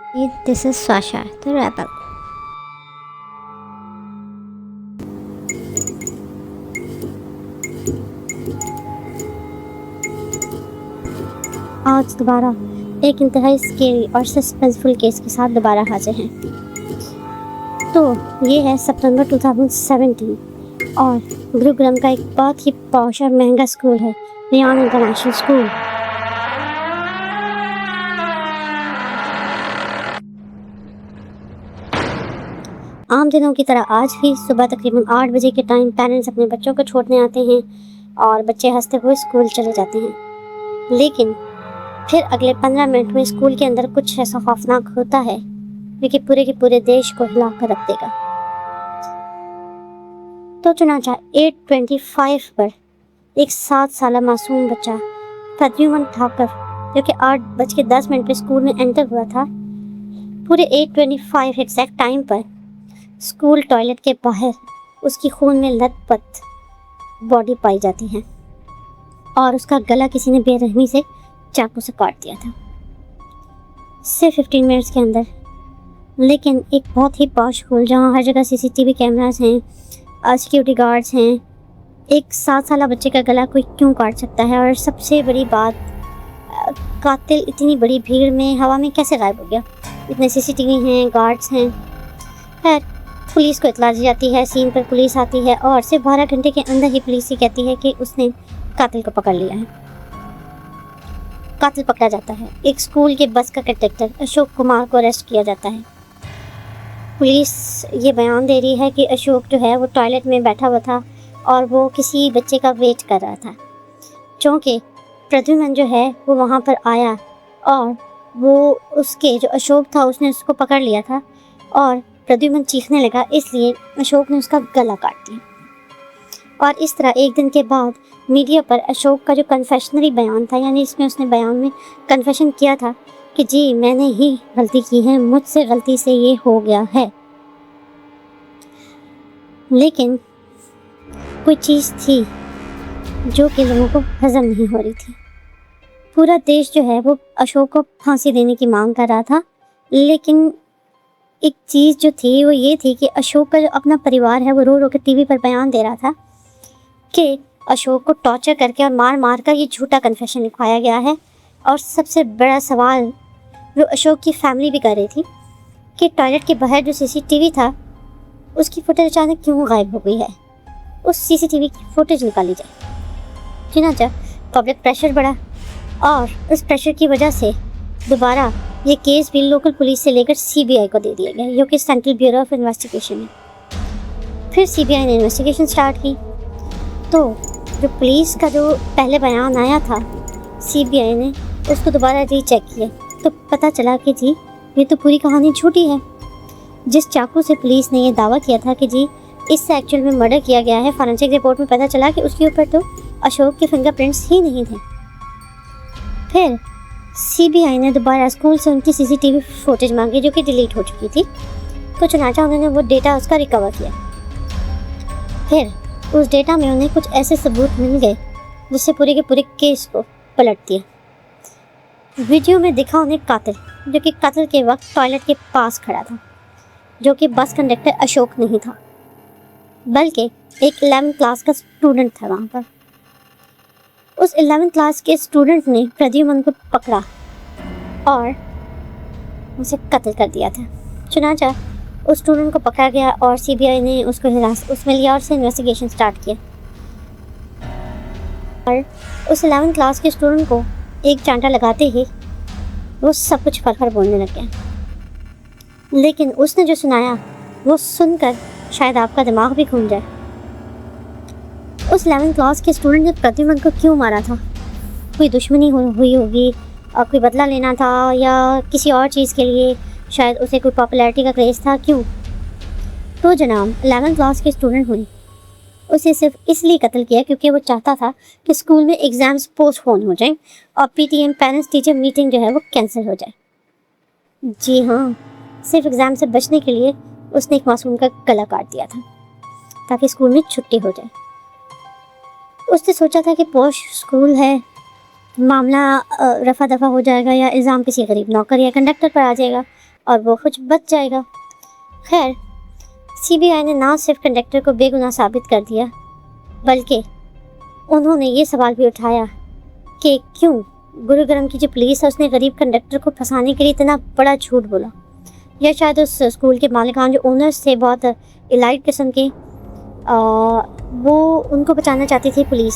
This is Sasha, the rebel. आज दोबारा एक इंतहाई स्केरी और सस्पेंसफुल केस के साथ दोबारा हाजिर हैं। तो ये है सितंबर 2017 और गुरुग्राम का एक बहुत ही पॉश और महंगा स्कूल है, रियान इंटरनेशनल स्कूल। आम दिनों की तरह आज भी सुबह तकरीबन 8 बजे के टाइम पेरेंट्स अपने बच्चों को छोड़ने आते हैं और बच्चे हंसते हुए स्कूल चले जाते हैं। लेकिन फिर अगले 15 मिनट में स्कूल के अंदर कुछ ऐसा खौफनाक होता है जो कि पूरे के पूरे देश को हिला कर रख देगा। तो चुनाचा 8:25 पर एक 7 साल मासूम बच्चा प्रद्युमन ठाकर जो कि 8:10 पे स्कूल में एंटर हुआ था, पूरे 8:25 एग्जैक्ट टाइम पर स्कूल टॉयलेट के बाहर उसकी खून में लथपथ बॉडी पाई जाती है और उसका गला किसी ने बेरहमी से चाकू से काट दिया था सिर्फ 15 मिनट्स के अंदर। लेकिन एक बहुत ही पॉश स्कूल जहाँ हर जगह सीसीटीवी कैमरास हैं, सिक्योरिटी गार्ड्स हैं, एक 7 साल बच्चे का गला कोई क्यों काट सकता है? और सबसे बड़ी बात, कातिल इतनी बड़ी भीड़ में हवा में कैसे गायब हो गया? इतने सीसीटीवी हैं, गार्ड्स हैं। खैर, पुलिस को इतला दी जाती है, सीन पर पुलिस आती है और सिर्फ 12 घंटे के अंदर ही पुलिस ये कहती है कि उसने कातिल को पकड़ लिया है। कातिल पकड़ा जाता है। एक स्कूल के बस का कंडक्टर अशोक कुमार को अरेस्ट किया जाता है। पुलिस ये बयान दे रही है कि अशोक जो है वो टॉयलेट में बैठा हुआ था और वो किसी बच्चे का वेट कर रहा था। क्योंकि प्रद्युमन जो है वो वहाँ पर आया और वो उसके जो अशोक था उसने उसको पकड़ लिया था और प्रद्युमन चीखने लगा, इसलिए अशोक ने उसका गला काट दिया। और इस तरह एक दिन के बाद मीडिया पर अशोक का जो कन्फेशनरी बयान था, यानी इसमें उसने बयान में कन्फेशन किया था कि जी मैंने ही गलती की है, मुझसे गलती से ये हो गया है। लेकिन कोई चीज़ थी जो कि लोगों को हजम नहीं हो रही थी। पूरा देश जो है वो अशोक को फांसी देने की मांग कर रहा था, लेकिन एक चीज़ जो थी वो ये थी कि अशोक का जो अपना परिवार है वो रो रो के टीवी पर बयान दे रहा था कि अशोक को टॉर्चर करके और मार मार कर ये झूठा कन्फेशन लिखवाया गया है। और सबसे बड़ा सवाल जो अशोक की फैमिली भी कर रही थी कि टॉयलेट के बाहर जो सीसीटीवी था उसकी फुटेज अचानक क्यों गायब हो गई है, उस सीसीटीवी की फुटेज निकाली जाए। चुनाचा पब्लिक प्रेशर बढ़ा और उस प्रेशर की वजह से दोबारा ये केस भी लोकल पुलिस से लेकर सीबीआई को दे दिया गया, जो कि सेंट्रल ब्यूरो ऑफ इन्वेस्टिगेशन है। फिर सीबीआई ने इन्वेस्टिगेशन स्टार्ट की। तो जो पुलिस का जो पहले बयान आया था, सीबीआई ने उसको दोबारा रीचेक किया तो पता चला कि जी ये तो पूरी कहानी झूठी है। जिस चाकू से पुलिस ने ये दावा किया था कि जी इससे एक्चुअल में मर्डर किया गया है, फॉरेंसिक रिपोर्ट में पता चला कि उसके ऊपर तो अशोक के फिंगरप्रिंट्स ही नहीं थे। फिर सीबीआई ने दोबारा स्कूल से उनकी सीसीटीवी फुटेज मांगी जो कि डिलीट हो चुकी थी। तो चुनाचा उन्होंने वो डेटा उसका रिकवर किया। फिर उस डेटा में उन्हें कुछ ऐसे सबूत मिल गए जिससे पूरे के पूरे केस को पलट दिया। वीडियो में दिखा उन्हें कातिल, जो कि कत्ल के वक्त टॉयलेट के पास खड़ा था, जो कि बस कंडक्टर अशोक नहीं था बल्कि एक 11th क्लास का स्टूडेंट था। वहाँ पर उस 11th क्लास के स्टूडेंट ने प्रद्युमन को पकड़ा और उसे कत्ल कर दिया था। चुनाचा उस स्टूडेंट को पकड़ा गया और सीबीआई ने उसको हिरासत उसमें लिया और उससे इन्वेस्टिगेशन स्टार्ट किया। और उस 11th क्लास के स्टूडेंट को एक चांटा लगाते ही वो सब कुछ फरफर बोलने लग गया। लेकिन उसने जो सुनाया वो सुनकर शायद आपका दिमाग भी घूम जाए। उस 11th क्लास के स्टूडेंट ने प्रद्युमन को क्यों मारा था? कोई दुश्मनी हुई होगी और कोई बदला लेना था या किसी और चीज़ के लिए, शायद उसे कोई पॉपुलैरिटी का क्रेज़ था। क्यों? तो जनाब 11th क्लास के स्टूडेंट हुई उसे सिर्फ इसलिए कत्ल किया क्योंकि वो चाहता था कि स्कूल में एग्ज़ाम्स पोस्टपोन हो जाएं और पीटीएम पेरेंट्स टीचर मीटिंग जो है वो कैंसिल हो जाए। जी हाँ, सिर्फ एग्ज़ाम से बचने के लिए उसने एक मासूम का गला काट दिया था ताकि स्कूल में छुट्टी हो जाए। उसने सोचा था कि पोश स्कूल है, मामला रफा दफा हो जाएगा या इल्ज़ाम किसी गरीब नौकर या कंडक्टर पर आ जाएगा और वो कुछ बच जाएगा। खैर, सीबीआई ने ना सिर्फ कंडक्टर को बेगुनाह साबित कर दिया, बल्कि उन्होंने ये सवाल भी उठाया कि क्यों गुरुग्राम की जो पुलिस है उसने गरीब कंडक्टर को फंसाने के लिए इतना बड़ा झूठ बोला, या शायद उस स्कूल के मालिकान जो ओनर्स थे बहुत इलाइट किस्म के, वो उनको बचाना चाहती थी पुलिस।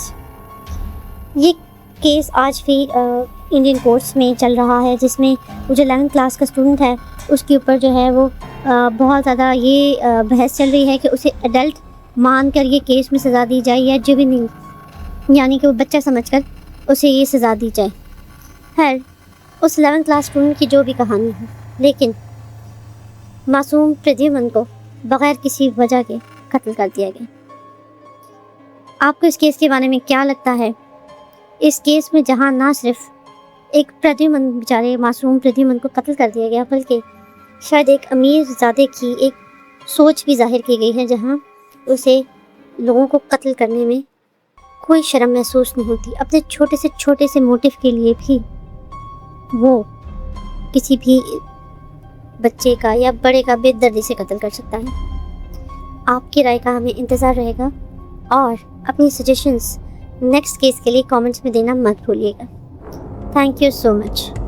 ये केस आज भी इंडियन कोर्ट्स में चल रहा है, जिसमें वो जो 11th क्लास का स्टूडेंट है उसके ऊपर जो है वो बहुत ज़्यादा ये बहस चल रही है कि उसे एडल्ट मानकर ये केस में सज़ा दी जाए या जुवेनिल, यानी कि वो बच्चा समझकर उसे ये सज़ा दी जाए। खैर, उस 11th क्लास स्टूडेंट की जो भी कहानी है, लेकिन मासूम प्रद्युमन को बग़ैर किसी वजह के कत्ल कर दिया गया। आपको इस केस के बारे में क्या लगता है? इस केस में जहां ना सिर्फ एक प्रद्युमन, बेचारे मासूम प्रद्युमन को कत्ल कर दिया गया, बल्कि शायद एक अमीर ज़ादे की एक सोच भी जाहिर की गई है, जहां उसे लोगों को कत्ल करने में कोई शर्म महसूस नहीं होती। अपने छोटे से मोटिव के लिए भी वो किसी भी बच्चे का या बड़े का बेदर्दी से कत्ल कर सकता है। आपकी राय का हमें इंतज़ार रहेगा, और अपनी सजेशंस नेक्स्ट केस के लिए कमेंट्स में देना मत भूलिएगा। Thank you so much.